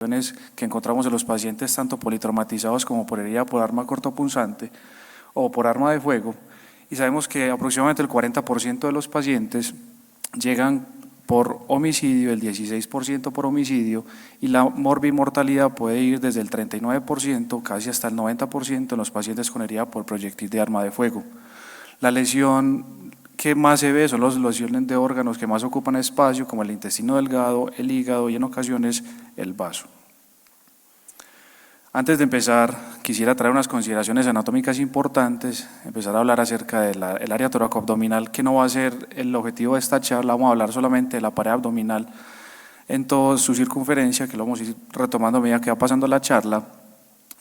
lesiones que encontramos en los pacientes, tanto politraumatizados como por herida por arma cortopunzante o por arma de fuego, y sabemos que aproximadamente el 40% de los pacientes llegan por homicidio, el 16% por homicidio, y la morbimortalidad puede ir desde el 39%, casi hasta el 90% en los pacientes con herida por proyectil de arma de fuego. La lesión que más se ve son las lesiones de órganos que más ocupan espacio, como el intestino delgado, el hígado y en ocasiones el vaso. Antes de empezar, quisiera traer unas consideraciones anatómicas importantes, empezar a hablar acerca del área toracoabdominal, que no va a ser el objetivo de esta charla. Vamos a hablar solamente de la pared abdominal en toda su circunferencia, que lo vamos a ir retomando a medida que va pasando la charla.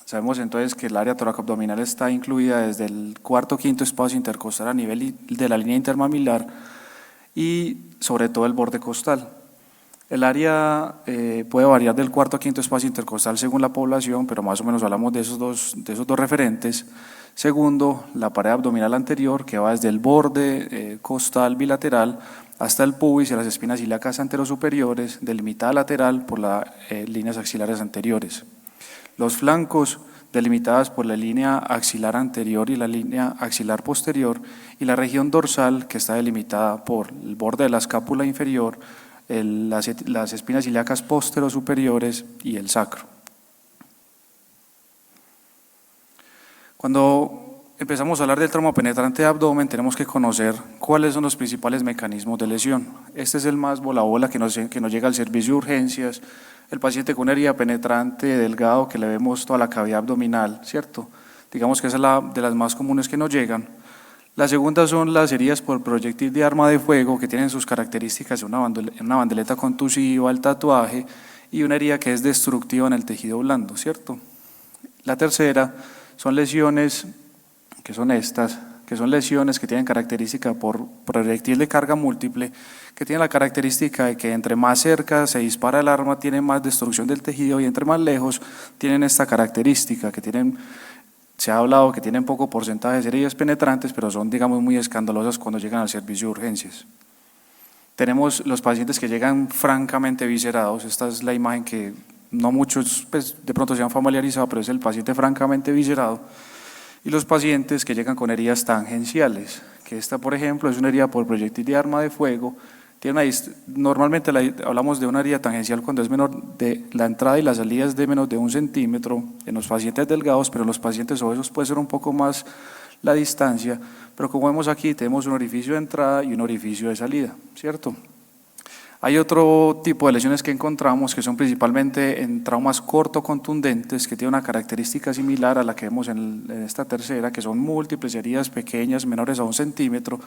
Sabemos entonces que el área toracoabdominal está incluida desde el cuarto quinto espacio intercostal a nivel de la línea intermamilar y sobre todo el borde costal. El área puede variar del cuarto a quinto espacio intercostal según la población, pero más o menos hablamos de esos dos referentes. Segundo, la pared abdominal anterior, que va desde el borde costal bilateral hasta el pubis y las espinas ilíacas anterosuperiores, delimitada lateral por las líneas axilares anteriores. Los flancos, delimitadas por la línea axilar anterior y la línea axilar posterior, y la región dorsal, que está delimitada por el borde de la escápula inferior, las espinas ilíacas posterosuperiores y el sacro. Cuando empezamos a hablar del trauma penetrante de abdomen, tenemos que conocer cuáles son los principales mecanismos de lesión. Este es el más bola que nos llega al servicio de urgencias, el paciente con herida penetrante delgado que le vemos toda la cavidad abdominal, ¿cierto? Digamos que esa es la de las más comunes que nos llegan. La segunda son las heridas por proyectil de arma de fuego, que tienen sus características de una bandeleta contusiva, el tatuaje y una herida que es destructiva en el tejido blando, ¿cierto? La tercera son lesiones, que son estas, que son lesiones que tienen característica por proyectil de carga múltiple, que tienen la característica de que entre más cerca se dispara el arma tiene más destrucción del tejido y entre más lejos tienen esta característica, que tienen, se ha hablado que tienen poco porcentaje de heridas penetrantes, pero son, digamos, muy escandalosas cuando llegan al servicio de urgencias. Tenemos los pacientes que llegan francamente viscerados. Esta es la imagen que no muchos pues, de pronto se han familiarizado, pero es el paciente francamente viscerado. Y los pacientes que llegan con heridas tangenciales, que esta, por ejemplo, es una herida por proyectil de arma de fuego. Normalmente hablamos de una herida tangencial cuando es menor de la entrada y la salida es de menos de 1 centímetro en los pacientes delgados, pero en los pacientes obesos puede ser un poco más la distancia, pero como vemos aquí tenemos un orificio de entrada y un orificio de salida, ¿cierto? Hay otro tipo de lesiones que encontramos que son principalmente en traumas cortocontundentes que tienen una característica similar a la que vemos en esta tercera, que son múltiples heridas pequeñas menores a 1 centímetro,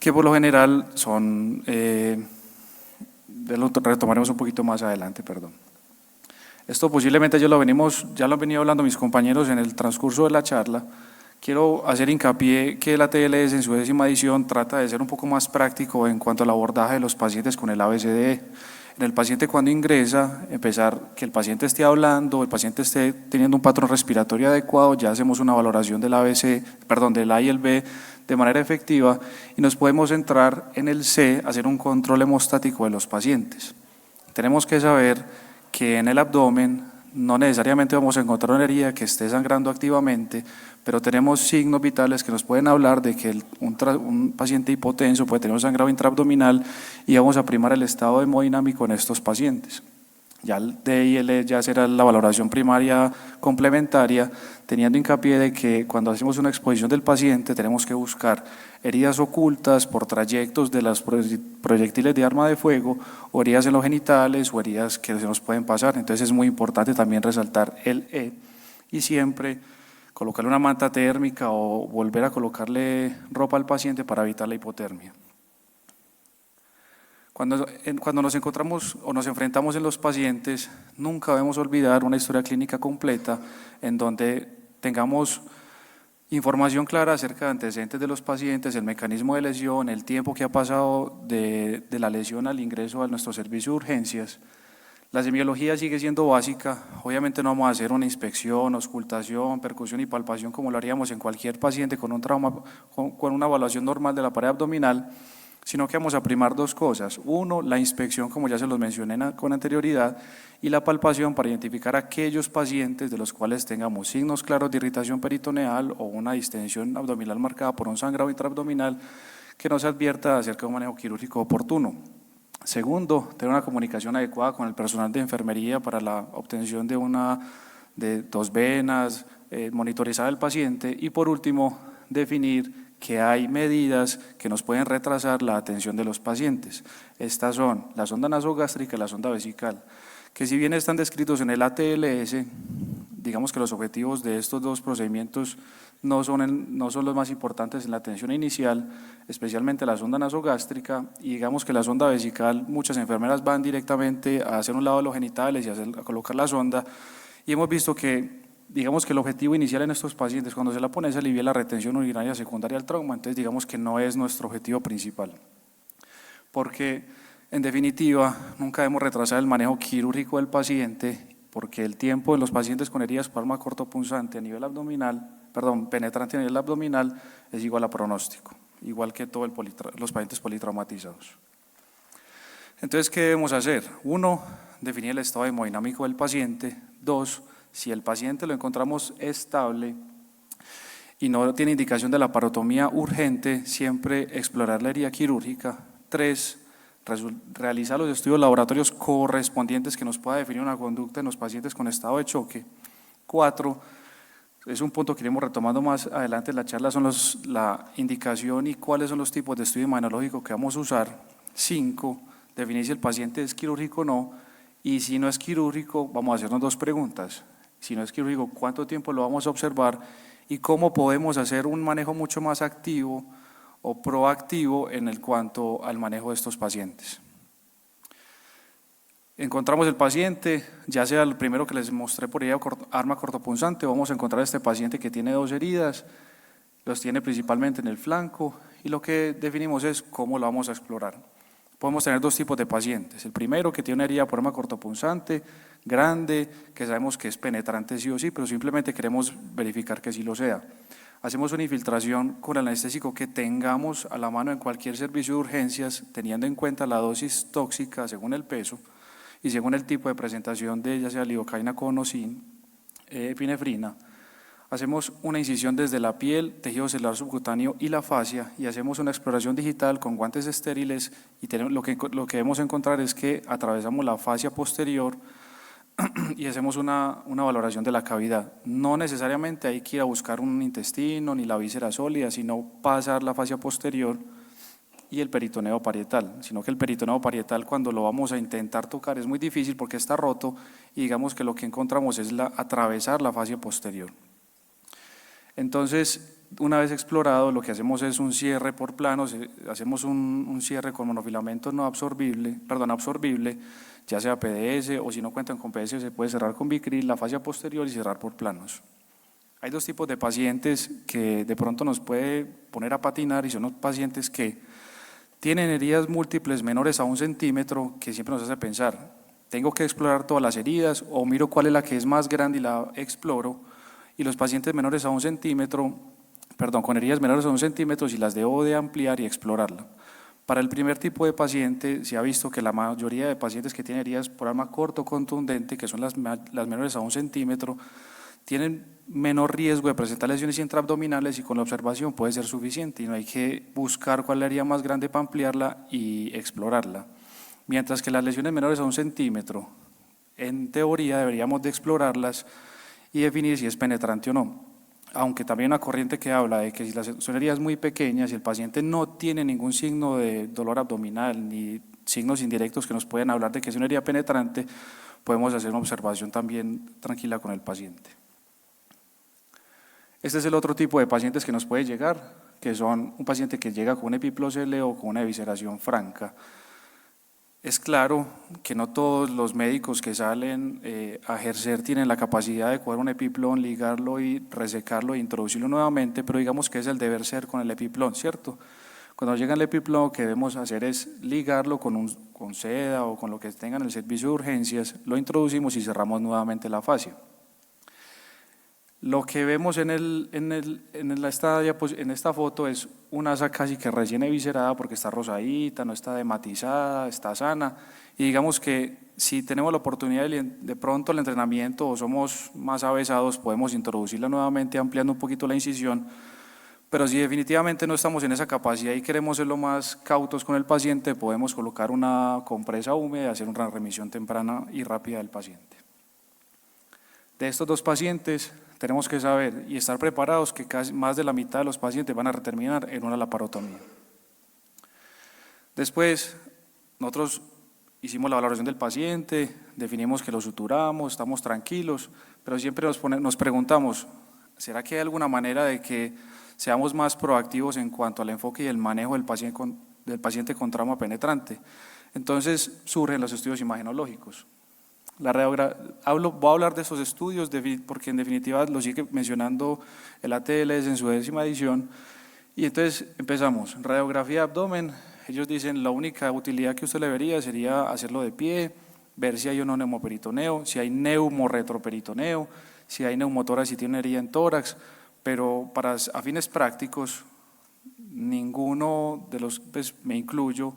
que por lo general son, lo retomaremos un poquito más adelante, perdón. Esto posiblemente ya lo han venido hablando mis compañeros en el transcurso de la charla. Quiero hacer hincapié que la TLS en su 10ª edición trata de ser un poco más práctico en cuanto al abordaje de los pacientes con el ABCDE. En el paciente cuando ingresa, empezar que el paciente esté hablando, el paciente esté teniendo un patrón respiratorio adecuado, ya hacemos una valoración del del A y el B de manera efectiva y nos podemos centrar en el C, hacer un control hemostático de los pacientes. Tenemos que saber que en el abdomen no necesariamente vamos a encontrar una herida que esté sangrando activamente, pero tenemos signos vitales que nos pueden hablar de que un paciente hipotenso puede tener un sangrado intraabdominal y vamos a primar el estado hemodinámico en estos pacientes. Ya el D y el E ya será la valoración primaria complementaria, teniendo hincapié de que cuando hacemos una exposición del paciente tenemos que buscar heridas ocultas por trayectos de los proyectiles de arma de fuego o heridas en los genitales o heridas que se nos pueden pasar. Entonces es muy importante también resaltar el E y siempre colocarle una manta térmica o volver a colocarle ropa al paciente para evitar la hipotermia. Cuando nos encontramos o nos enfrentamos en los pacientes, nunca debemos olvidar una historia clínica completa en donde tengamos información clara acerca de antecedentes de los pacientes, el mecanismo de lesión, el tiempo que ha pasado de la lesión al ingreso a nuestro servicio de urgencias. La semiología sigue siendo básica, obviamente no vamos a hacer una inspección, auscultación, percusión y palpación como lo haríamos en cualquier paciente con un trauma, con una evaluación normal de la pared abdominal, sino que vamos a primar dos cosas. Uno, la inspección, como ya se los mencioné con anterioridad, y la palpación para identificar aquellos pacientes de los cuales tengamos signos claros de irritación peritoneal o una distensión abdominal marcada por un sangrado intraabdominal que nos advierta acerca de un manejo quirúrgico oportuno. Segundo, tener una comunicación adecuada con el personal de enfermería para la obtención de dos venas, monitorizar al paciente y por último, definir que hay medidas que nos pueden retrasar la atención de los pacientes. Estas son la sonda nasogástrica y la sonda vesical, que si bien están descritos en el ATLS, digamos que los objetivos de estos dos procedimientos no son los más importantes en la atención inicial, especialmente la sonda nasogástrica, y digamos que la sonda vesical, muchas enfermeras van directamente a hacer un lado de los genitales y a colocar la sonda, y hemos visto que digamos que el objetivo inicial en estos pacientes cuando se la pone es aliviar la retención urinaria secundaria al trauma, entonces digamos que no es nuestro objetivo principal, porque en definitiva nunca debemos retrasar el manejo quirúrgico del paciente, porque el tiempo de los pacientes con heridas por arma cortopunzante a nivel abdominal, penetrante a nivel abdominal es igual a pronóstico, igual que todos los pacientes politraumatizados. Entonces, ¿qué debemos hacer? Uno, definir el estado hemodinámico del paciente. Dos, si el paciente lo encontramos estable y no tiene indicación de la parotomía urgente, siempre explorar la herida quirúrgica. 3, realizar los estudios laboratorios correspondientes que nos pueda definir una conducta en los pacientes con estado de choque. 4, es un punto que iremos retomando más adelante en la charla, son la indicación y cuáles son los tipos de estudio imanológico que vamos a usar. 5, definir si el paciente es quirúrgico o no, y si no es quirúrgico, vamos a hacernos dos preguntas. Si no es quirúrgico, ¿cuánto tiempo lo vamos a observar? Y cómo podemos hacer un manejo mucho más activo o proactivo en el cuanto al manejo de estos pacientes. Encontramos el paciente, ya sea el primero que les mostré por ahí, arma cortopunzante, vamos a encontrar este paciente que tiene dos heridas, los tiene principalmente en el flanco, y lo que definimos es cómo lo vamos a explorar. Podemos tener dos tipos de pacientes. El primero, que tiene una herida por arma cortopunzante, grande, que sabemos que es penetrante sí o sí, pero simplemente queremos verificar que sí lo sea. Hacemos una infiltración con el anestésico que tengamos a la mano en cualquier servicio de urgencias, teniendo en cuenta la dosis tóxica según el peso y según el tipo de presentación de ya sea lidocaína con o sin epinefrina. Hacemos una incisión desde la piel, tejido celular subcutáneo y la fascia, y hacemos una exploración digital con guantes estériles, y lo que debemos encontrar es que atravesamos la fascia posterior y hacemos una valoración de la cavidad. No necesariamente hay que ir a buscar un intestino ni la víscera sólida, sino pasar la fascia posterior y el peritoneo parietal, sino que el peritoneo parietal cuando lo vamos a intentar tocar es muy difícil porque está roto, y digamos que lo que encontramos es atravesar la fascia posterior. Entonces, una vez explorado, lo que hacemos es un cierre por planos, hacemos un cierre con monofilamento absorbible, ya sea PDS, o si no cuentan con PDS se puede cerrar con Vicryl, la fascia posterior, y cerrar por planos. Hay dos tipos de pacientes que de pronto nos puede poner a patinar, y son los pacientes que tienen heridas múltiples menores a 1 centímetro, que siempre nos hace pensar, ¿tengo que explorar todas las heridas o miro cuál es la que es más grande y la exploro? Y los pacientes menores a 1 centímetro, con heridas menores a 1 centímetro, si las debo de ampliar y explorarla. Para el primer tipo de paciente se ha visto que la mayoría de pacientes que tienen heridas por arma corto contundente, que son las menores a 1 centímetro, tienen menor riesgo de presentar lesiones intraabdominales, y con la observación puede ser suficiente y no hay que buscar cuál es la herida más grande para ampliarla y explorarla. Mientras que las lesiones menores a 1 centímetro, en teoría deberíamos de explorarlas y definir si es penetrante o no, aunque también una corriente que habla de que si las son heridas muy pequeñas y el paciente no tiene ningún signo de dolor abdominal ni signos indirectos que nos pueden hablar de que es una herida penetrante, podemos hacer una observación también tranquila con el paciente. Este es el otro tipo de pacientes que nos puede llegar, que son un paciente que llega con un epiploseleo o con una evisceración franca. Es claro que no todos los médicos que salen a ejercer tienen la capacidad de coger un epiplón, ligarlo y resecarlo e introducirlo nuevamente, pero digamos que es el deber ser con el epiplón, ¿cierto? Cuando llega el epiplón, lo que debemos hacer es ligarlo con seda o con lo que tenga en el servicio de urgencias, lo introducimos y cerramos nuevamente la fascia. Lo que vemos en esta foto es una asa casi que recién eviscerada porque está rosadita, no está dematizada, está sana. Y digamos que si tenemos la oportunidad de pronto el entrenamiento o somos más avesados, podemos introducirla nuevamente ampliando un poquito la incisión. Pero si definitivamente no estamos en esa capacidad y queremos ser lo más cautos con el paciente, podemos colocar una compresa húmeda y hacer una remisión temprana y rápida del paciente. De estos dos pacientes tenemos que saber y estar preparados que casi más de la mitad de los pacientes van a terminar en una laparotomía. Después, nosotros hicimos la valoración del paciente, definimos que lo suturamos, estamos tranquilos, pero siempre nos preguntamos, ¿será que hay alguna manera de que seamos más proactivos en cuanto al enfoque y el manejo del paciente con trauma penetrante? Entonces surgen los estudios imagenológicos. Voy a hablar de esos estudios porque en definitiva lo sigue mencionando el ATLS en su 10ª edición. Y entonces empezamos, radiografía de abdomen. Ellos dicen la única utilidad que usted le vería sería hacerlo de pie, ver si hay o no neumoperitoneo, si hay neumoretroperitoneo, si hay neumotórax, si tiene una herida en tórax, pero a fines prácticos ninguno de los, pues me incluyo,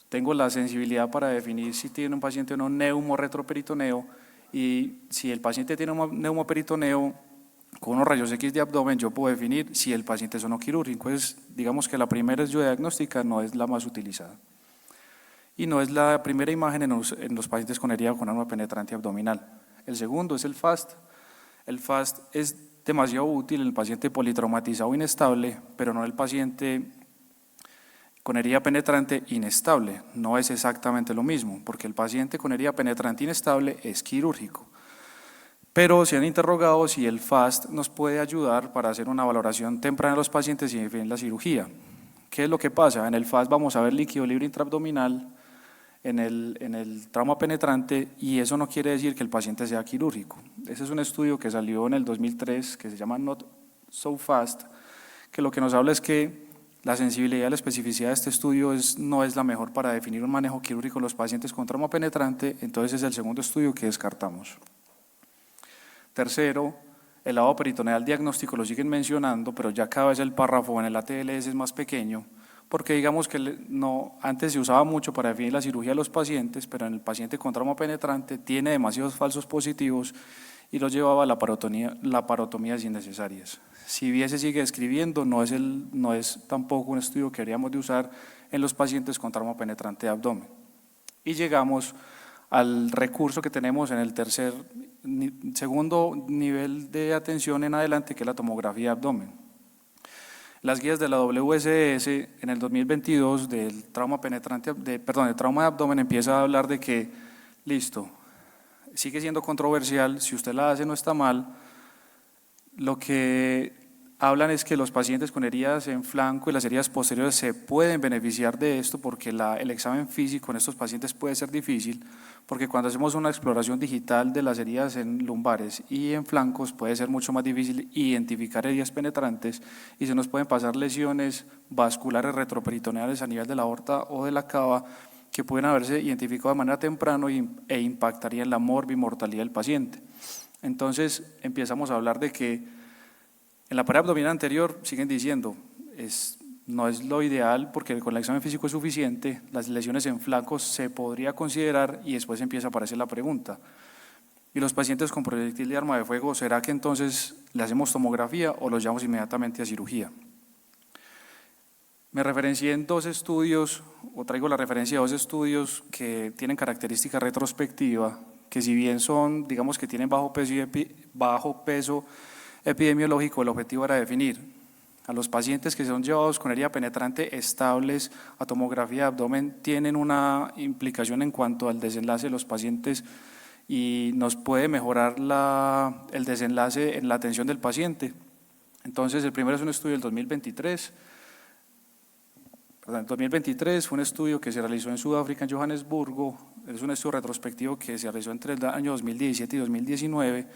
tengo la sensibilidad para definir si tiene un paciente o no neumorretroperitoneo, y si el paciente tiene un neumoperitoneo con unos rayos X de abdomen yo puedo definir si el paciente es o no quirúrgico. Entonces digamos que la primera diagnóstica no es la más utilizada y no es la primera imagen en los pacientes con herida con arma penetrante abdominal. El segundo es el FAST. El FAST es demasiado útil en el paciente politraumatizado inestable, pero no en el paciente con herida penetrante inestable. No es exactamente lo mismo, porque el paciente con herida penetrante inestable es quirúrgico. Pero se han interrogado si el FAST nos puede ayudar para hacer una valoración temprana de los pacientes y definir la cirugía. ¿Qué es lo que pasa? En el FAST vamos a ver líquido libre intraabdominal en el trauma penetrante, y eso no quiere decir que el paciente sea quirúrgico. Ese es un estudio que salió en el 2003 que se llama Not So Fast, que lo que nos habla es que la sensibilidad y la especificidad de este estudio no es la mejor para definir un manejo quirúrgico en los pacientes con trauma penetrante. Entonces es el segundo estudio que descartamos. Tercero, el lavado peritoneal diagnóstico lo siguen mencionando, pero ya cada vez el párrafo en el ATLS es más pequeño, porque digamos que antes se usaba mucho para definir la cirugía de los pacientes, pero en el paciente con trauma penetrante tiene demasiados falsos positivos y los llevaba a laparotomías innecesarias. Si bien se sigue escribiendo, no es tampoco un estudio que deberíamos de usar en los pacientes con trauma penetrante de abdomen. Y llegamos al recurso que tenemos en el segundo nivel de atención en adelante, que es la tomografía de abdomen. Las guías de la WSS en el 2022 del trauma de abdomen empieza a hablar de que, listo, sigue siendo controversial, si usted la hace no está mal. Lo que hablan es que los pacientes con heridas en flanco y las heridas posteriores se pueden beneficiar de esto, porque el examen físico en estos pacientes puede ser difícil, porque cuando hacemos una exploración digital de las heridas en lumbares y en flancos puede ser mucho más difícil identificar heridas penetrantes y se nos pueden pasar lesiones vasculares retroperitoneales a nivel de la aorta o de la cava que pueden haberse identificado de manera temprana e impactarían la morbimortalidad del paciente. Entonces empezamos a hablar de que en la pared abdominal anterior siguen diciendo, no es lo ideal porque con el examen físico es suficiente, las lesiones en flancos se podría considerar, y después empieza a aparecer la pregunta, ¿y los pacientes con proyectil de arma de fuego, será que entonces le hacemos tomografía o los llevamos inmediatamente a cirugía? Me referencié en dos estudios, o traigo la referencia de dos estudios que tienen característica retrospectiva, que si bien son, digamos que tienen bajo peso epidemiológico, el objetivo era definir a los pacientes que son llevados con herida penetrante estables a tomografía de abdomen, tienen una implicación en cuanto al desenlace de los pacientes y nos puede mejorar el desenlace en la atención del paciente. Entonces el primero es un estudio del 2023. En 2023 fue un estudio que se realizó en Sudáfrica, en Johannesburgo. Es un estudio retrospectivo que se realizó entre el año 2017 y 2019.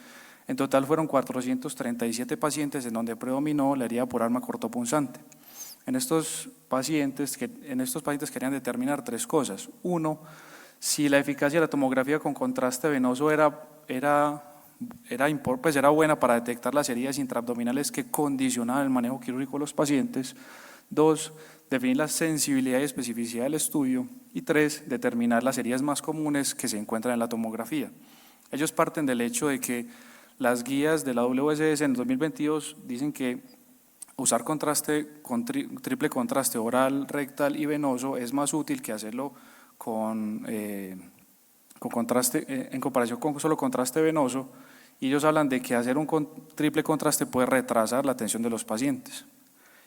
En total fueron 437 pacientes en donde predominó la herida por arma cortopunzante. En estos pacientes querían determinar tres cosas. Uno, si la eficacia de la tomografía con contraste venoso era era buena para detectar las heridas intraabdominales que condicionaban el manejo quirúrgico de los pacientes. 2, definir la sensibilidad y especificidad del estudio. Y 3, determinar las heridas más comunes que se encuentran en la tomografía. Ellos parten del hecho de que las guías de la WSS en 2022 dicen que usar triple contraste oral, rectal y venoso es más útil que hacerlo con contraste, en comparación con solo contraste venoso, y ellos hablan de que hacer un triple contraste puede retrasar la atención de los pacientes.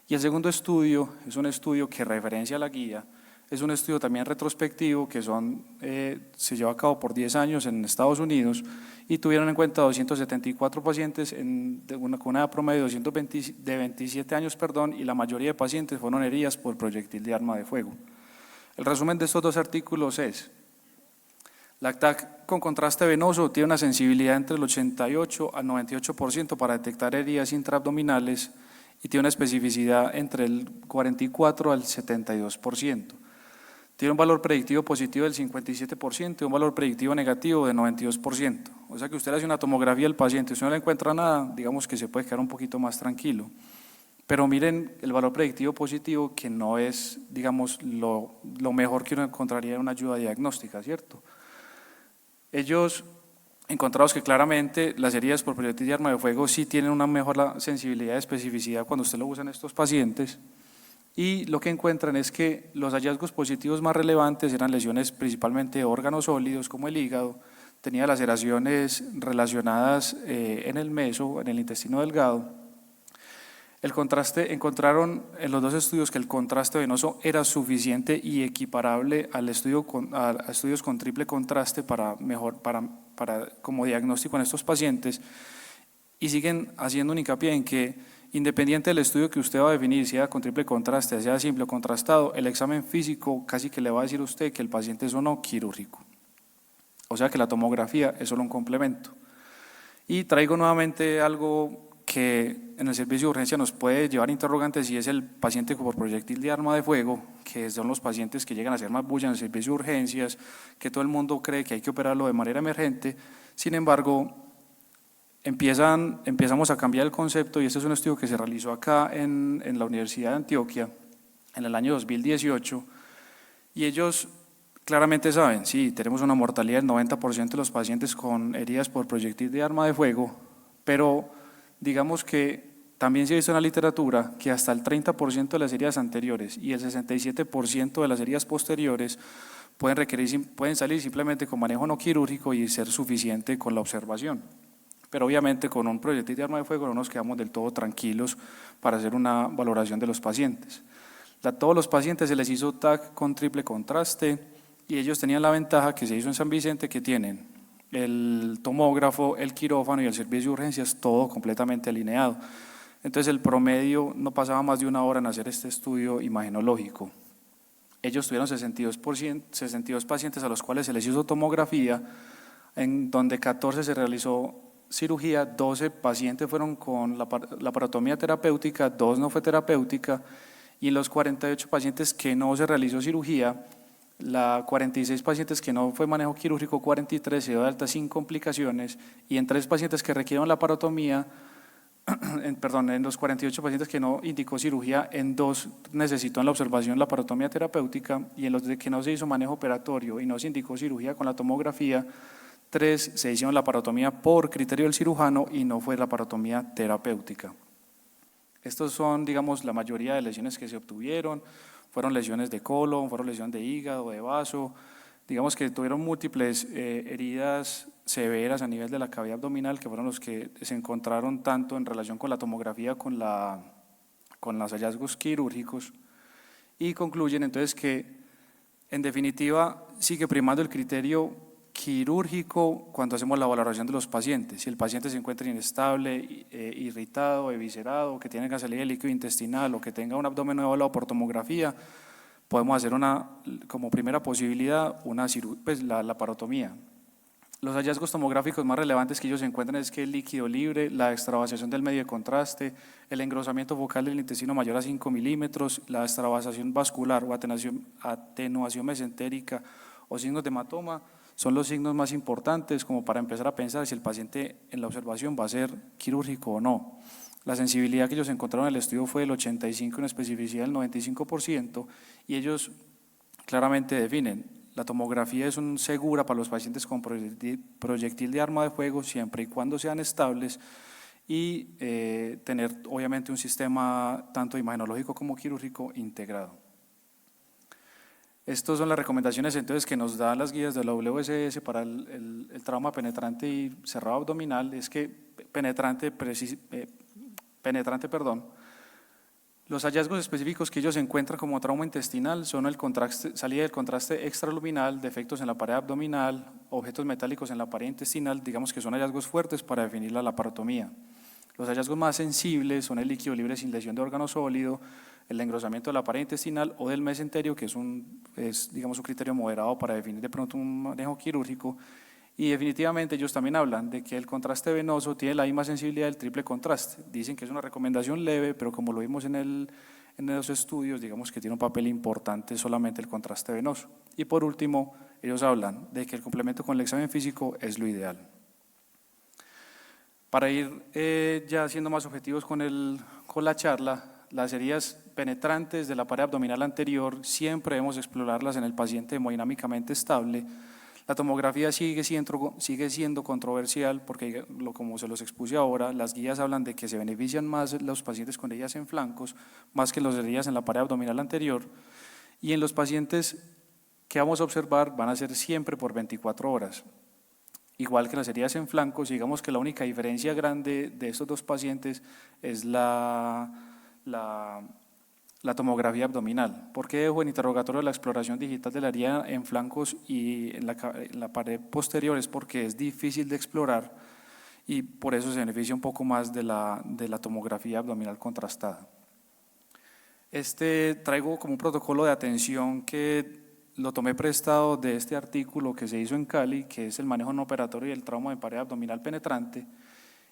Y el segundo estudio es un estudio que referencia a la guía, es un estudio también retrospectivo que se lleva a cabo por 10 años en Estados Unidos y tuvieron en cuenta 274 pacientes con una edad promedio de 27 años, y la mayoría de pacientes fueron heridas por proyectil de arma de fuego. El resumen de estos dos artículos es: la TAC con contraste venoso tiene una sensibilidad entre el 88 al 98% para detectar heridas intraabdominales y tiene una especificidad entre el 44 al 72%. Tiene un valor predictivo positivo del 57% y un valor predictivo negativo del 92%. O sea que usted hace una tomografía del paciente, usted no le encuentra nada, digamos que se puede quedar un poquito más tranquilo. Pero miren el valor predictivo positivo, que no es, digamos, lo mejor que uno encontraría en una ayuda diagnóstica, ¿cierto? Ellos encontraron que claramente las heridas por proyectil de arma de fuego sí tienen una mejor sensibilidad y especificidad cuando usted lo usa en estos pacientes, y lo que encuentran es que los hallazgos positivos más relevantes eran lesiones principalmente de órganos sólidos como el hígado, tenía laceraciones relacionadas en el meso, en el intestino delgado. El contraste, encontraron en los dos estudios que el contraste venoso era suficiente y equiparable a estudios con triple contraste como diagnóstico en estos pacientes, y siguen haciendo un hincapié en que independiente del estudio que usted va a definir, sea con triple contraste, sea simple o contrastado, el examen físico casi que le va a decir a usted que el paciente es o no quirúrgico. O sea que la tomografía es solo un complemento. Y traigo nuevamente algo que en el servicio de urgencia nos puede llevar interrogantes, y es el paciente por proyectil de arma de fuego, que son los pacientes que llegan a hacer más bulla en el servicio de urgencias, que todo el mundo cree que hay que operarlo de manera emergente. Sin embargo, empezamos a cambiar el concepto, y este es un estudio que se realizó acá en la Universidad de Antioquia en el año 2018, y ellos claramente saben, sí, tenemos una mortalidad del 90% de los pacientes con heridas por proyectil de arma de fuego, pero digamos que también se ha visto en la literatura que hasta el 30% de las heridas anteriores y el 67% de las heridas posteriores pueden salir simplemente con manejo no quirúrgico y ser suficiente con la observación. Pero obviamente con un proyectil de arma de fuego no nos quedamos del todo tranquilos para hacer una valoración de los pacientes. A todos los pacientes se les hizo TAC con triple contraste, y ellos tenían la ventaja que se hizo en San Vicente, que tienen el tomógrafo, el quirófano y el servicio de urgencias todo completamente alineado. Entonces el promedio no pasaba más de 1 hora en hacer este estudio imagenológico. Ellos tuvieron 62 pacientes a los cuales se les hizo tomografía, en donde 14 se realizó cirugía, 12 pacientes fueron con la laparotomía terapéutica, 2 no fue terapéutica, y en los 48 pacientes que no se realizó cirugía, 46 pacientes que no fue manejo quirúrgico, 43 se dio de alta sin complicaciones, y en 3 pacientes que requirieron laparotomía, en los 48 pacientes que no indicó cirugía, en 2 necesitó en la observación laparotomía terapéutica, y en los de que no se hizo manejo operatorio y no se indicó cirugía con la tomografía, 3 se hicieron laparotomía por criterio del cirujano y no fue laparotomía terapéutica. Estos son, digamos, la mayoría de lesiones que se obtuvieron. Fueron lesiones de colon, fueron lesiones de hígado, de vaso, digamos que tuvieron múltiples heridas severas a nivel de la cavidad abdominal, que fueron los que se encontraron tanto en relación con la tomografía, con los hallazgos quirúrgicos, y concluyen entonces que en definitiva sigue primando el criterio quirúrgico cuando hacemos la valoración de los pacientes. Si el paciente se encuentra inestable, irritado, eviscerado, que tiene salida de líquido intestinal o que tenga un abdomen no evaluado por tomografía, podemos hacer como primera posibilidad la laparotomía. Los hallazgos tomográficos más relevantes que ellos encuentran es que el líquido libre, la extravasación del medio de contraste, el engrosamiento focal del intestino mayor a 5 milímetros, la extravasación vascular o atenuación mesentérica o signos de hematoma son los signos más importantes como para empezar a pensar si el paciente en la observación va a ser quirúrgico o no. La sensibilidad que ellos encontraron en el estudio fue del 85% y una especificidad del 95%, y ellos claramente definen: la tomografía es segura para los pacientes con proyectil de arma de fuego siempre y cuando sean estables, y tener obviamente un sistema tanto imagenológico como quirúrgico integrado. Estas son las recomendaciones entonces que nos dan las guías de la WSS para el trauma penetrante y cerrado abdominal. Es que penetrante, los hallazgos específicos que ellos encuentran como trauma intestinal son salida del contraste extraluminal, defectos en la pared abdominal, objetos metálicos en la pared intestinal, digamos que son hallazgos fuertes para definir la laparotomía. Los hallazgos más sensibles son el líquido libre sin lesión de órgano sólido, el engrosamiento de la pared intestinal o del mesenterio, que es digamos un criterio moderado para definir de pronto un manejo quirúrgico. Y definitivamente ellos también hablan de que el contraste venoso tiene la misma sensibilidad del triple contraste. Dicen que es una recomendación leve, pero como lo vimos en los estudios, digamos que tiene un papel importante solamente el contraste venoso. Y por último, ellos hablan de que el complemento con el examen físico es lo ideal. Para ir ya siendo más objetivos con la charla, las heridas penetrantes de la pared abdominal anterior siempre debemos explorarlas en el paciente hemodinámicamente estable. La tomografía sigue siendo controversial porque, como se los expuse ahora, las guías hablan de que se benefician más los pacientes con heridas en flancos más que los heridas en la pared abdominal anterior, y en los pacientes que vamos a observar van a ser siempre por 24 horas. Igual que las heridas en flancos, digamos que la única diferencia grande de estos dos pacientes es la tomografía abdominal. ¿Por qué dejo en interrogatorio la exploración digital de la herida en flancos y en la pared posterior? Es porque es difícil de explorar y por eso se beneficia un poco más de la tomografía abdominal contrastada. Traigo como un protocolo de atención que lo tomé prestado de este artículo que se hizo en Cali, que es el manejo no operatorio y el trauma de pared abdominal penetrante,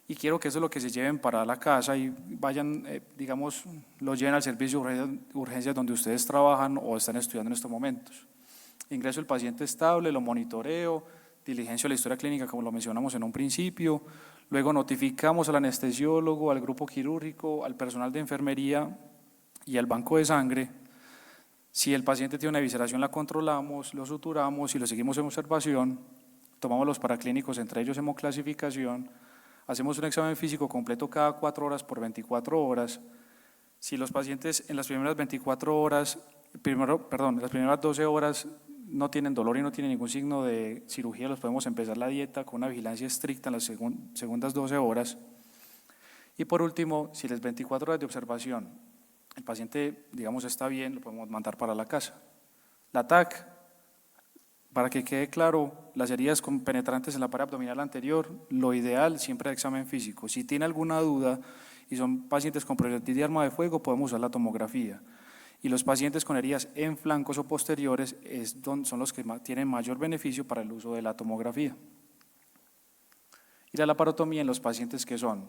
y quiero que eso es lo que se lleven para la casa y vayan, digamos, lo lleven al servicio de urgencias donde ustedes trabajan o están estudiando en estos momentos. Ingreso el paciente estable, lo monitoreo, diligencio la historia clínica como lo mencionamos en un principio, luego notificamos al anestesiólogo, al grupo quirúrgico, al personal de enfermería y al banco de sangre. Si el paciente tiene una evisceración, la controlamos, lo suturamos y lo seguimos en observación, tomamos los paraclínicos, entre ellos hemoclasificación, hacemos un examen físico completo cada 4 horas por 24 horas. Si los pacientes en las primeras 24 horas, en las primeras 12 horas no tienen dolor y no tienen ningún signo de cirugía, los podemos empezar la dieta con una vigilancia estricta en las segundas 12 horas. Y por último, si las 24 horas de observación el paciente, digamos, está bien, lo podemos mandar para la casa. La TAC, para que quede claro, las heridas penetrantes en la pared abdominal anterior, lo ideal siempre es examen físico. Si tiene alguna duda y son pacientes con proyectil de arma de fuego, podemos usar la tomografía. Y los pacientes con heridas en flancos o posteriores son los que tienen mayor beneficio para el uso de la tomografía. Y la laparotomía en los pacientes que son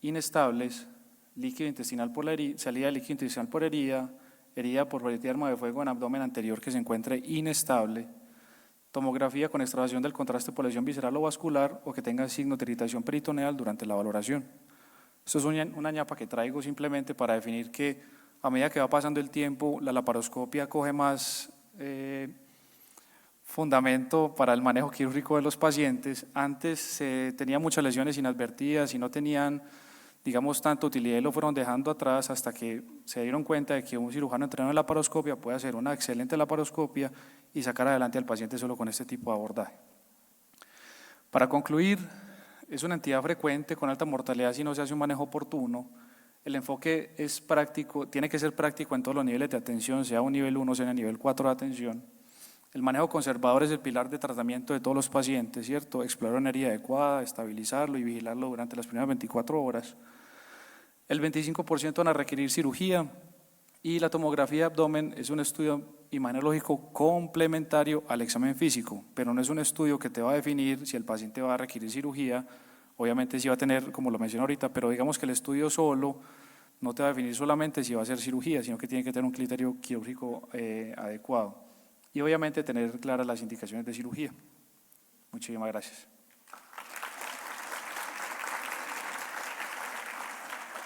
inestables, líquido intestinal por salida de líquido intestinal por herida por proyectil de arma de fuego en abdomen anterior que se encuentre inestable, tomografía con extravasación del contraste por lesión visceral o vascular o que tenga signos de irritación peritoneal durante la valoración. Esto es una ñapa que traigo simplemente para definir que a medida que va pasando el tiempo la laparoscopia coge más fundamento para el manejo quirúrgico de los pacientes. Antes se tenían muchas lesiones inadvertidas y no tenían, digamos, tanta utilidad y lo fueron dejando atrás hasta que se dieron cuenta de que un cirujano entrenado en laparoscopia puede hacer una excelente laparoscopia y sacar adelante al paciente solo con este tipo de abordaje. Para concluir, es una entidad frecuente con alta mortalidad si no se hace un manejo oportuno. El enfoque es práctico, tiene que ser práctico en todos los niveles de atención, sea un nivel 1 o sea un nivel 4 de atención. El manejo conservador es el pilar de tratamiento de todos los pacientes, ¿cierto? Explorar una herida adecuada, estabilizarlo y vigilarlo durante las primeras 24 horas. El 25% van a requerir cirugía y la tomografía de abdomen es un estudio imagenológico complementario al examen físico, pero no es un estudio que te va a definir si el paciente va a requerir cirugía. Obviamente sí va a tener, como lo mencioné ahorita, pero digamos que el estudio solo no te va a definir solamente si va a ser cirugía, sino que tiene que tener un criterio quirúrgico adecuado y obviamente tener claras las indicaciones de cirugía. Muchísimas gracias.